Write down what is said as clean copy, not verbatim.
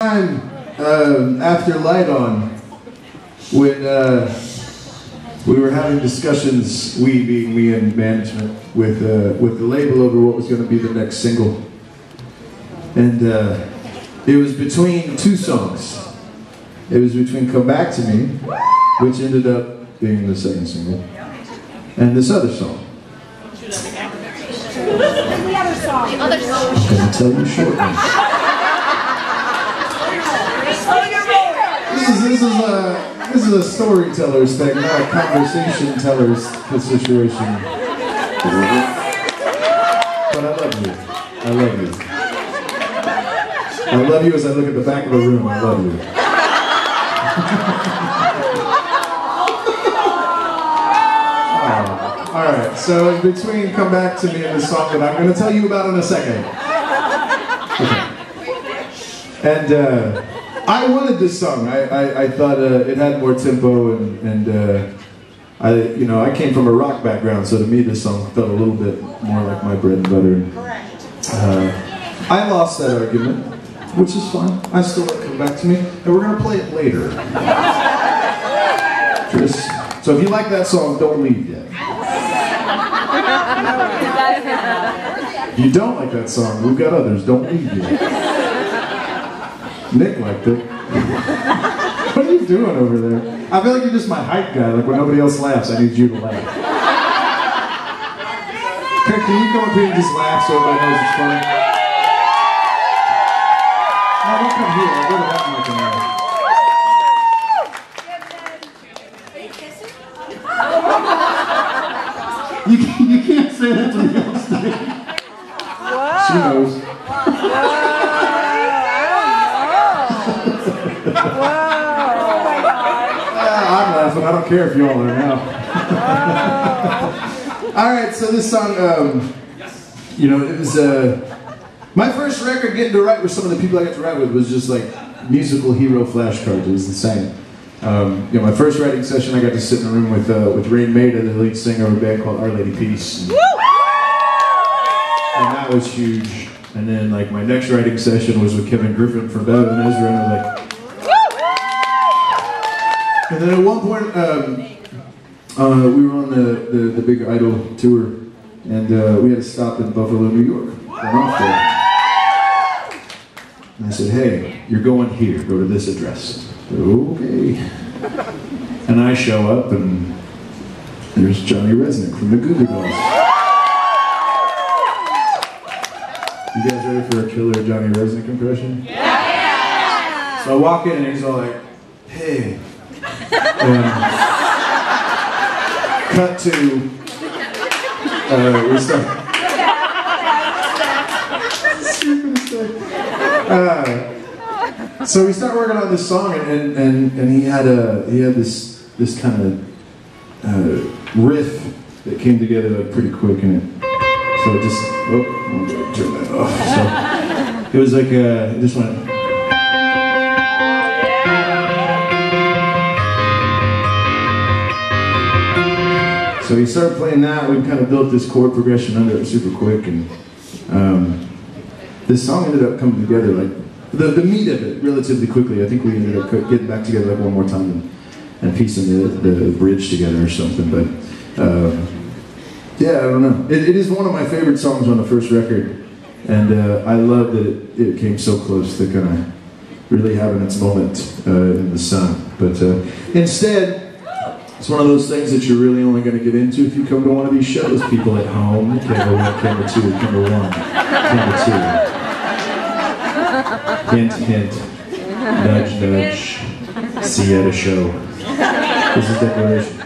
Time after Light On, when we were having discussions, we being me and management, with the label over what was going to be the next single, and it was between two songs. It was between "Come Back to Me," which ended up being the second single, and this other song. The other song. I'm going to tell you shortly. This is a storytellers thing, not a conversation tellers situation. But I love you. I love you. I love you as I look at the back of the room. I love you. Oh, all right, so in between "Come Back to Me" and the song that I'm going to tell you about in a second. Okay. And I wanted this song. I thought it had more tempo, and I came from a rock background, so to me this song felt a little bit more like my bread and butter. Correct. I lost that argument, which is fine. I still like "Come Back to Me," and we're gonna play it later. So if you like that song, don't leave yet. If you don't like that song, we've got others. Don't leave yet. Nick liked it. What are you doing over there? I feel like you're just my hype guy. Like when nobody else laughs, I need you to laugh. Okay, can you come up here and just laugh so everybody knows it's funny? No, don't come here. I'll go to that mic and laugh. You can't say that to me on stage. She knows. I'm laughing. I don't care if you all are now. All right, so this song, it was my first record getting to write with some of the people I got to write with was just like musical hero flashcards. It was insane. My first writing session, I got to sit in a room with Rain Maida, the lead singer of a band called Our Lady Peace, and that was huge. And then like my next writing session was with Kevin Griffin from Bev and Ezra, and I was like. And then at one point, we were on the big Idol tour, and we had to stop in Buffalo, New York. Went off there. And I said, "Hey, you're going here. Go to this address." Said, "Okay." And I show up, and there's Johnny Resnick from the Goo Goo Dolls. You guys ready for a killer Johnny Resnick impression? Yeah! So I walk in, and he's all like, "Hey." Cut to we start. So we start working on this song, and he had this kind of riff that came together like pretty quick, and so it just I'm gonna turn that off. So it was like it just went. So he started playing that. We kind of built this chord progression under it super quick, and this song ended up coming together like the meat of it relatively quickly. I think we ended up getting back together like one more time and piecing the bridge together or something. But yeah, I don't know. It is one of my favorite songs on the first record, and I love that it came so close to kind of really having its moment in the sun. But instead. It's one of those things that you're really only going to get into if you come to one of these shows. People at home, camera 1, camera 2, camera 1, camera 2. Hint, hint, nudge, nudge. See you at a show. This is declaration.